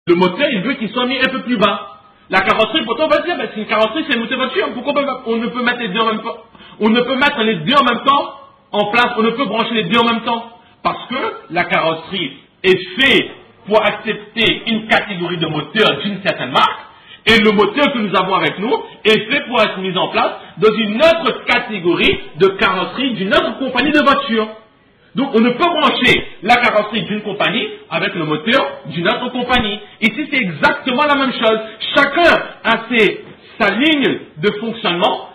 Le moteur, il veut qu'il soit mis un peu plus bas. La carrosserie, pourtant, on va dire, ben, c'est une carrosserie, c'est une moteur voiture. Pourquoi on ne peut mettre les deux en même temps? On ne peut mettre les deux en même temps en place. On ne peut brancher les deux en même temps. Parce que la carrosserie est faite pour accepter une catégorie de moteur d'une certaine marque. Et le moteur que nous avons avec nous est fait pour être mis en place dans une autre catégorie de carrosserie d'une autre compagnie de voitures. Donc on ne peut brancher la carrosserie d'une compagnie avec le moteur d'une autre compagnie. Ici c'est exactement la même chose. Chacun a sa ligne de fonctionnement,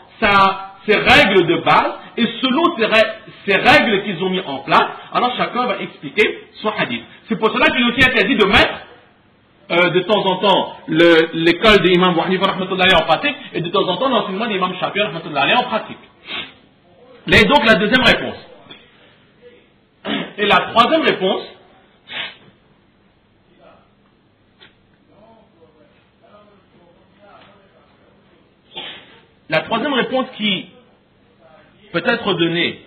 ses règles de base, et selon ces règles qu'ils ont mis en place, alors chacun va expliquer son hadith. C'est pour cela qu'il est aussi interdit de mettre de temps en temps l'école de l'imam Abu Hanifa rahmatullahi en pratique et de temps en temps l'enseignement de l'imam Shafi'i rahmatullahi en pratique. Là est donc la deuxième réponse. Et la troisième réponse, qui peut être donnée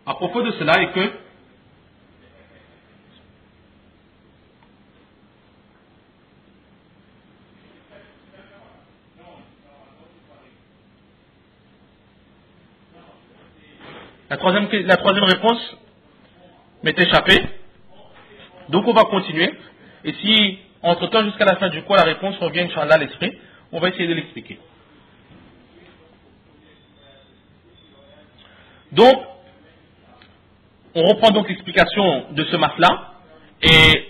à propos de cela est que la troisième réponse m'est échappée. Donc on va continuer. Et si, entre-temps, jusqu'à la fin du cours, la réponse revient, Inch'Allah, à l'esprit, on va essayer de l'expliquer. Donc, on reprend donc l'explication de ce mas-là. Et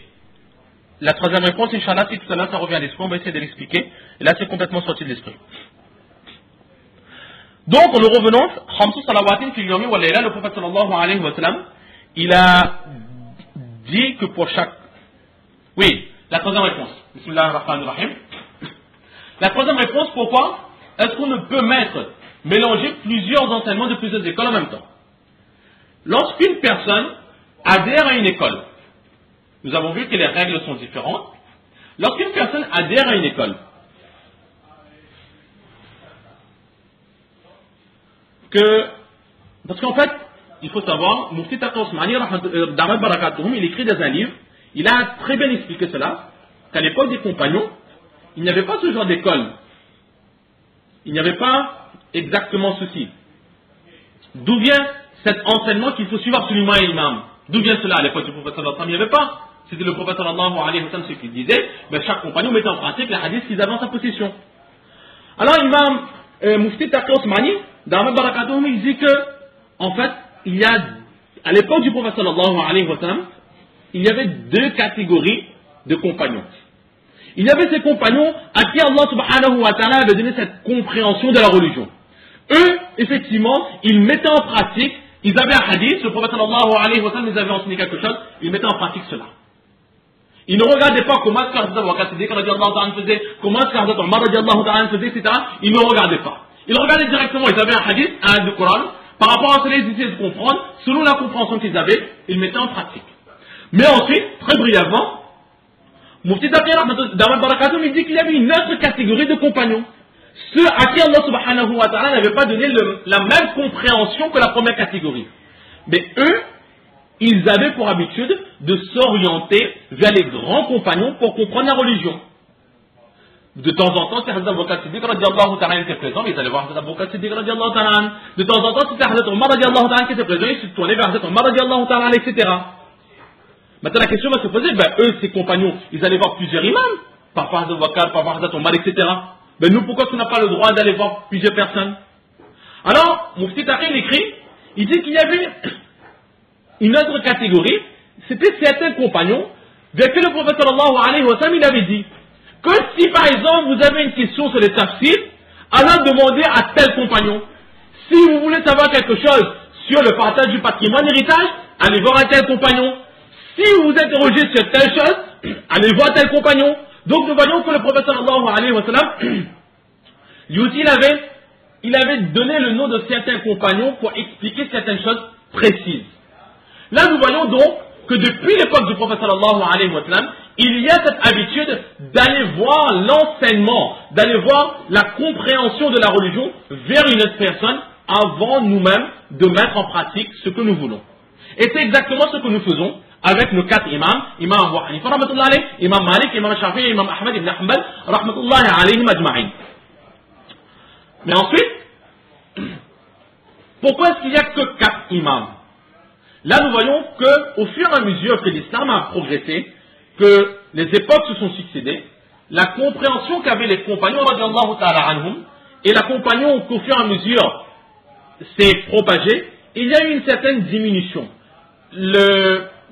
la troisième réponse, Inch'Allah, si tout à l'heure ça revient à l'esprit, on va essayer de l'expliquer. Et là, c'est complètement sorti de l'esprit. Donc, en revenant, Khamsu salawatin fil yawmi wal layla, le prophète sallallahu alayhi wa sallam, il a dit que pour chaque... Oui, la troisième réponse. Bismillahirrahmanirrahim. La troisième réponse, pourquoi est-ce qu'on ne peut mélanger plusieurs enseignements de plusieurs écoles en même temps? Lorsqu'une personne adhère à une école, nous avons vu que les règles sont différentes. Lorsqu'une personne adhère à une école, parce qu'en fait, il faut savoir, Mufti Taqi Osmani, Damat Barakatuhum, il écrit dans un livre, il a très bien expliqué cela, qu'à l'époque des compagnons, il n'y avait pas ce genre d'école. Il n'y avait pas exactement ceci. D'où vient cet enseignement qu'il faut suivre absolument à l'imam? D'où vient cela à l'époque du prophète sallallahu alayhi wa sallam? Il n'y avait pas. C'était le prophète sallallahu alayhi wa sallam ce qu'il disait, ben chaque compagnon mettait en pratique les hadiths qu'ils avaient en sa possession. Alors l'imam Mufti Taqi Osmani, Damat Barakatuhum, il dit que, en fait, il y a, à l'époque du prophète sallallahu alayhi wa sallam, il y avait deux catégories de compagnons. Il y avait ces compagnons à qui Allah subhanahu wa ta'ala avait donné cette compréhension de la religion. Eux, effectivement, ils mettaient en pratique, ils avaient un hadith, le prophète sallallahu alayhi wa sallam les avait enseigné quelque chose, ils mettaient en pratique cela. Ils ne regardaient pas comment est-ce qu'Hazrat Abu Bakr Siddiq radiallahu ta'ala faisait, comment est-ce qu'Hazrat Omar radiallahu ta'ala faisait, etc. Ils ne regardaient pas. Ils regardaient directement, ils avaient un hadith, un hadith du Coran, par rapport à cela, ils essayaient de comprendre, selon la compréhension qu'ils avaient, ils mettaient en pratique. Mais ensuite, très brièvement, Mufti Taqi Damat Barakatuhum, il dit qu'il y avait une autre catégorie de compagnons. Ceux à qui Allah subhanahu wa ta'ala n'avait pas donné la même compréhension que la première catégorie. Mais eux, ils avaient pour habitude de s'orienter vers les grands compagnons pour comprendre la religion. De temps en temps, si Hazrat Abu Bakr Siddiq radiallahu ta'ala était présent, ils allaient voir Hazrat Abu Bakr Siddiq radiallahu ta'ala. De temps en temps, si Hazrat Omar radiallahu ta'ala qui était présent, ils se tournaient vers Hazrat Omar radiallahu ta'ala, etc. Maintenant, la question va se poser, ben, eux, ces compagnons, ils allaient voir plusieurs imams, parfois Hazrat Abu Bakr, parfois Hazrat Omar, etc. Ben, nous, pourquoi on n'a pas le droit d'aller voir plusieurs personnes? Alors, Mufti Taqi, il écrit, il dit qu'il y avait une autre catégorie, c'était certains compagnons, vers qui le prophète sallallahu alayhi wa sallam, il avait dit, que si par exemple vous avez une question sur les tafsirs, alors demandez à tel compagnon. Si vous voulez savoir quelque chose sur le partage du patrimoine héritage, allez voir un tel compagnon. Si vous vous interrogez sur telle chose, allez voir tel compagnon. Donc nous voyons que le prophète sallallahu alayhi wa sallam, lui aussi il avait donné le nom de certains compagnons pour expliquer certaines choses précises. Là nous voyons donc que depuis l'époque du prophète sallallahu alayhi wa sallam, il y a cette habitude d'aller voir l'enseignement, d'aller voir la compréhension de la religion vers une autre personne avant nous-mêmes de mettre en pratique ce que nous voulons. Et c'est exactement ce que nous faisons avec nos 4 imams, Imam Abu Hanifa, rahmatullahi alayhi, Imam Malik, Imam Shafi'i, Imam Ahmad ibn Hanbal, rahmatullahi alayhim ajma'in. Mais ensuite, pourquoi est-ce qu'il n'y a que 4 imams? Là, nous voyons qu'au fur et à mesure que l'islam a progressé, que les époques se sont succédées, la compréhension qu'avaient les compagnons radiyallahu ta'ala anhum, et la compagnon qu'au fur et à mesure s'est propagée, il y a eu une certaine diminution.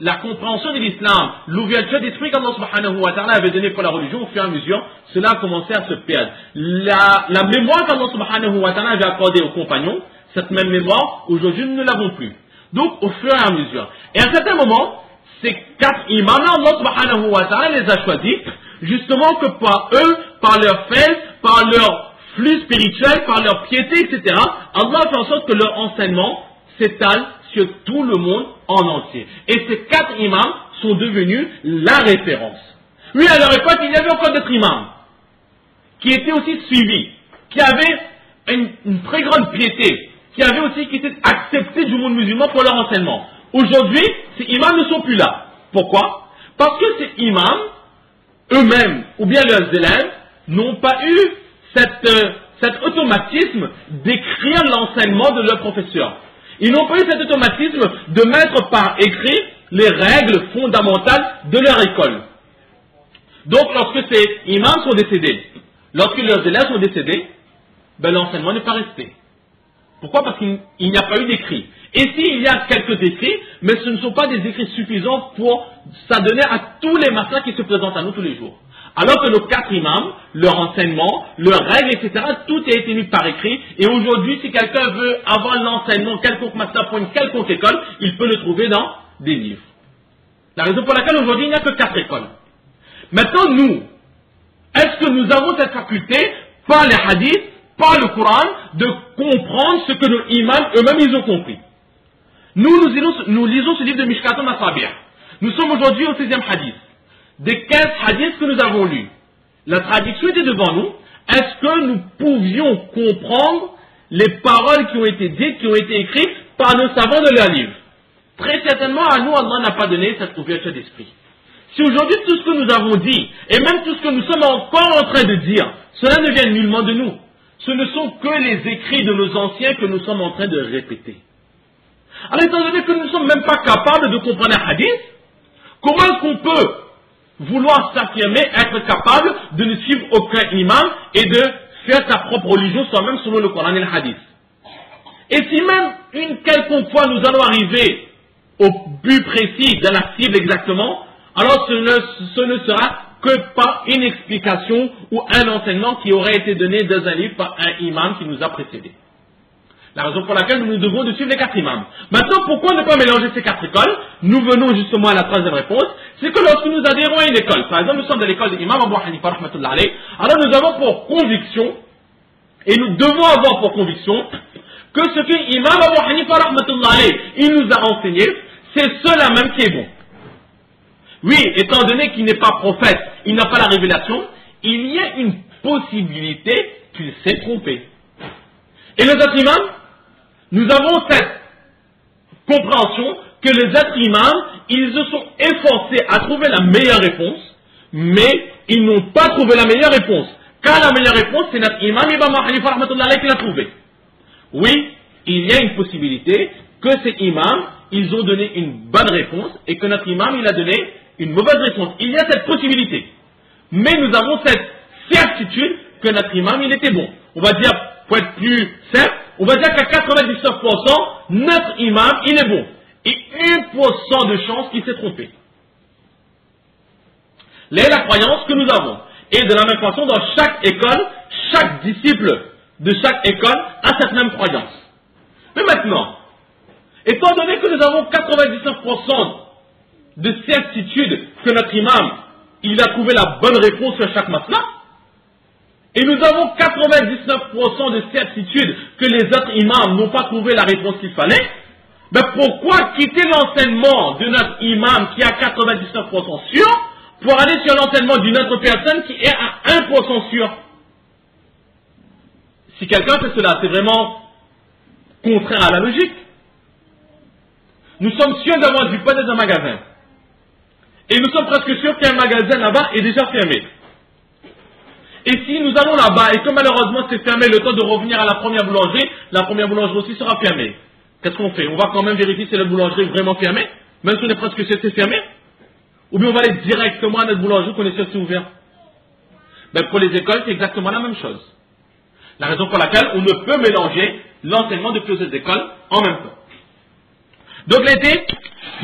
La compréhension de l'islam, l'ouverture d'esprit qu'Allah subhanahu wa ta'ala avait donné pour la religion, au fur et à mesure, cela a commencé à se perdre. La mémoire qu'Allah subhanahu wa ta'ala avait accordée aux compagnons, cette même mémoire, aujourd'hui nous ne l'avons plus. Donc au fur et à mesure. Et à un certain moment, ces 4 imams, Allah subhanahu wa ta'ala les a choisis, justement que par eux, par leur fait, par leur flux spirituel, par leur piété, etc., Allah a fait en sorte que leur enseignement s'étale sur tout le monde en entier. Et ces 4 imams sont devenus la référence. Oui, à leur époque, il y avait encore d'autres imams qui étaient aussi suivis, qui avaient une très grande piété, qui étaient acceptés du monde musulman pour leur enseignement. Aujourd'hui, ces imams ne sont plus là. Pourquoi? Parce que ces imams, eux-mêmes, ou bien leurs élèves, n'ont pas eu cet automatisme d'écrire l'enseignement de leur professeur. Ils n'ont pas eu cet automatisme de mettre par écrit les règles fondamentales de leur école. Donc, lorsque ces imams sont décédés, lorsque leurs élèves sont décédés, ben, l'enseignement n'est pas resté. Pourquoi? Parce qu'il n'y a pas eu d'écrit. Et s'il y a quelques écrits, mais ce ne sont pas des écrits suffisants pour s'adonner à tous les massacres qui se présentent à nous tous les jours. Alors que nos 4 imams, leur enseignement, leurs règles, etc., tout a été mis par écrit. Et aujourd'hui, si quelqu'un veut avoir l'enseignement quelconque master pour une quelconque école, il peut le trouver dans des livres. La raison pour laquelle aujourd'hui, il n'y a que 4 écoles. Maintenant, nous, est-ce que nous avons cette faculté, par les hadiths, par le Coran, de comprendre ce que nos imams eux-mêmes ils ont compris? Nous lisons ce livre de Mishkat al-Masabih. Nous sommes aujourd'hui au 16e hadith. Des 15 hadiths que nous avons lus, la traduction était devant nous. Est-ce que nous pouvions comprendre les paroles qui ont été dites, qui ont été écrites par nos savants de leur livre? Très certainement, à nous, Allah n'a pas donné cette ouverture d'esprit. Si aujourd'hui tout ce que nous avons dit, et même tout ce que nous sommes encore en train de dire, cela ne vient nullement de nous. Ce ne sont que les écrits de nos anciens que nous sommes en train de répéter. Alors, étant donné que nous ne sommes même pas capables de comprendre un hadith, comment est-ce qu'on peut vouloir s'affirmer, être capable de ne suivre aucun imam et de faire sa propre religion soi-même selon le Coran et le hadith? Et si même une quelconque fois nous allons arriver au but précis de la cible exactement, alors ce ne sera que par une explication ou un enseignement qui aurait été donné dans un livre par un imam qui nous a précédés. La raison pour laquelle nous devons de suivre les 4 imams. Maintenant, pourquoi ne pas mélanger ces 4 écoles? Nous venons justement à la 3e réponse. C'est que lorsque nous adhérons à une école, par exemple, nous sommes dans l'école de l'imam Abu Hanifa, rahmatullahi alayhi, alors nous avons pour conviction, et nous devons avoir pour conviction, que ce que l'imam Abu Hanifa, rahmatullahi alayhi, il nous a enseigné, c'est cela même qui est bon. Oui, étant donné qu'il n'est pas prophète, il n'a pas la révélation, il y a une possibilité qu'il s'est trompé. Et les autres imams, nous avons cette compréhension que les autres imams, ils se sont efforcés à trouver la meilleure réponse, mais ils n'ont pas trouvé la meilleure réponse. Car la meilleure réponse, c'est notre imam Ibn Hanifa rahmatullahi qui l'a trouvé. Oui, il y a une possibilité que ces imams, ils ont donné une bonne réponse et que notre imam, il a donné une mauvaise réponse. Il y a cette possibilité. Mais nous avons cette certitude que notre imam, il était bon. On va dire, pour être plus simple, on va dire qu'à 99%, notre imam, il est bon. Et 1% de chance qu'il s'est trompé. Là est la croyance que nous avons. Et de la même façon, dans chaque école, chaque disciple de chaque école a cette même croyance. Mais maintenant, étant donné que nous avons 99% de certitude que notre imam, il a trouvé la bonne réponse sur chaque masla, et nous avons 99% de certitude que les autres imams n'ont pas trouvé la réponse qu'il fallait, mais pourquoi quitter l'enseignement de notre imam qui est à 99% sûr pour aller sur l'enseignement d'une autre personne qui est à 1% sûr? Si quelqu'un fait cela, c'est vraiment contraire à la logique. Nous sommes sûrs d'avoir du pain dans un magasin. Et nous sommes presque sûrs qu'un magasin là-bas est déjà fermé. Et si nous allons là-bas et que malheureusement c'est fermé, le temps de revenir à la première boulangerie aussi sera fermée. Qu'est-ce qu'on fait? On va quand même vérifier si la boulangerie est vraiment fermée, même si on est presque sûr que c'est fermé. Ou bien on va aller directement à notre boulangerie qu'on est sûr que c'est ouvert. Ben pour les écoles, c'est exactement la même chose. La raison pour laquelle on ne peut mélanger l'enseignement de plusieurs écoles en même temps. Donc l'idée,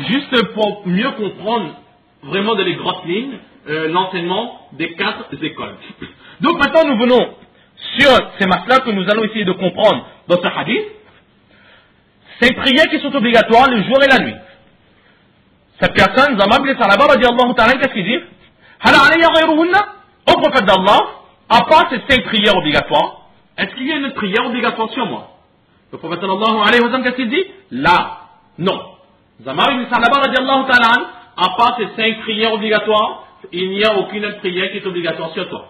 juste pour mieux comprendre vraiment dans les grosses lignes, l'enseignement des 4 écoles. Donc maintenant nous venons sur ces masses-là que nous allons essayer de comprendre dans ce hadith. Ces prières qui sont obligatoires le jour et la nuit. Cette personne, Zamar ibn Salaba, qu'est-ce qu'il dit? Au prophète d'Allah, à part ces 5 prières obligatoires, est-ce qu'il y a une prière obligatoire sur moi? Le prophète sallallahu alayhi wa sallam, qu'est-ce qu'il dit? Là, non. Zamar ibn Salaba, à part ces 5 prières obligatoires, il n'y a aucune autre prière qui est obligatoire sur toi.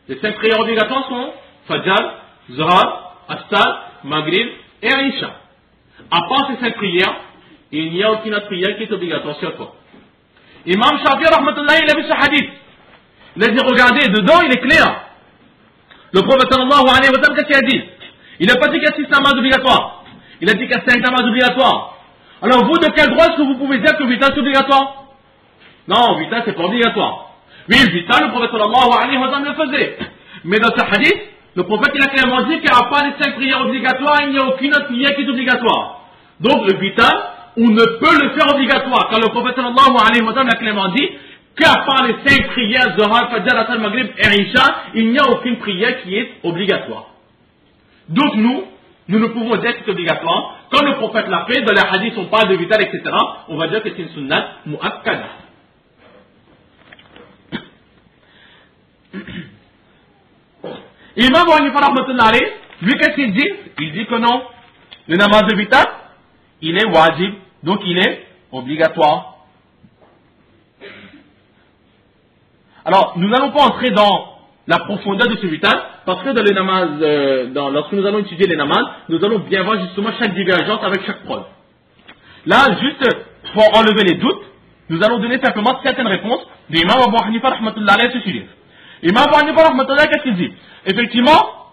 Les 5 prières obligatoires sont Fajr, Zuhar, Asr, Maghrib et Isha. À part ces 5 prières, il n'y a aucune autre prière qui est obligatoire sur toi. Imam Shafi'i, rahmatullah, il a vu ce hadith. Il a dit, regardez, dedans il est clair. Le prophète sallallahu alayhi wa sallam, qu'est-ce qu'il a dit? Il n'a pas dit qu'il y a 6 namazes obligatoires. Il a dit qu'il y a 5 namazes obligatoires. Alors vous, de quel droit est-ce que vous pouvez dire que Vita c'est obligatoire? Non, Vita c'est pas obligatoire. Oui, Vita, le prophète sallallahu alayhi wa sallam le faisait. Mais dans ce hadith, le prophète il a clairement dit qu'il n'y a pas les 5 prières obligatoires, il n'y a aucune autre prière qui est obligatoire. Donc le Vita, on ne peut le faire obligatoire, car le prophète sallallahu alayhi wa sallam a clairement dit qu'à part les 5 prières, Zohar, Fajr, Asr, Maghrib et Isha, il n'y a aucune prière qui est obligatoire. Donc nous ne pouvons dire que c'est obligatoire. Quand le prophète l'a fait, dans les hadiths on parle de vital, etc., on va dire que c'est une sunnat mu'akkada. Imam Abu Hanifa rahmatullah alayhi, lui qu'est-ce qu'il dit? Il dit que non, le namaz de vital, il est wajib, donc il est obligatoire. Alors, nous n'allons pas entrer dans la profondeur de ce vital, parce que dans les namaz, lorsque nous allons étudier les namaz, nous allons bien voir justement chaque divergence avec chaque preuve. Là, juste pour enlever les doutes, nous allons donner simplement certaines réponses de l'imam Abu Hanifa rahmatullah alayhi à ce sujet. L'imam Abu Hanifa rahmatullah qu'est-ce qu'il dit? Effectivement,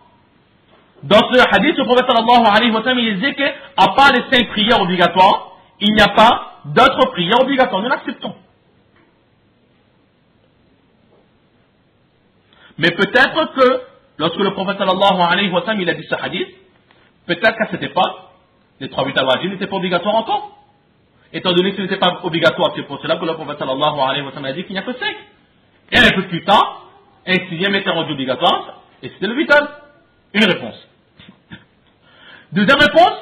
dans ce hadith, le prophète sallallahu alayhi wa sallam, il dit qu'à part les 5 prières obligatoires, il n'y a pas d'autres prières obligatoires. Nous l'acceptons. Mais peut-être que, lorsque le prophète sallallahu alayhi wa sallam, il a dit ce hadith, peut-être qu'à cette époque, les 3 vital wajib n'étaient pas obligatoires encore. Étant donné que ce n'était pas obligatoire, c'est pour cela que le prophète sallallahu alayhi wa sallam a dit qu'il n'y a que 5. Et un peu plus tard, un 6e était rendu obligatoire, et c'était le vital. Une réponse. Deuxième réponse,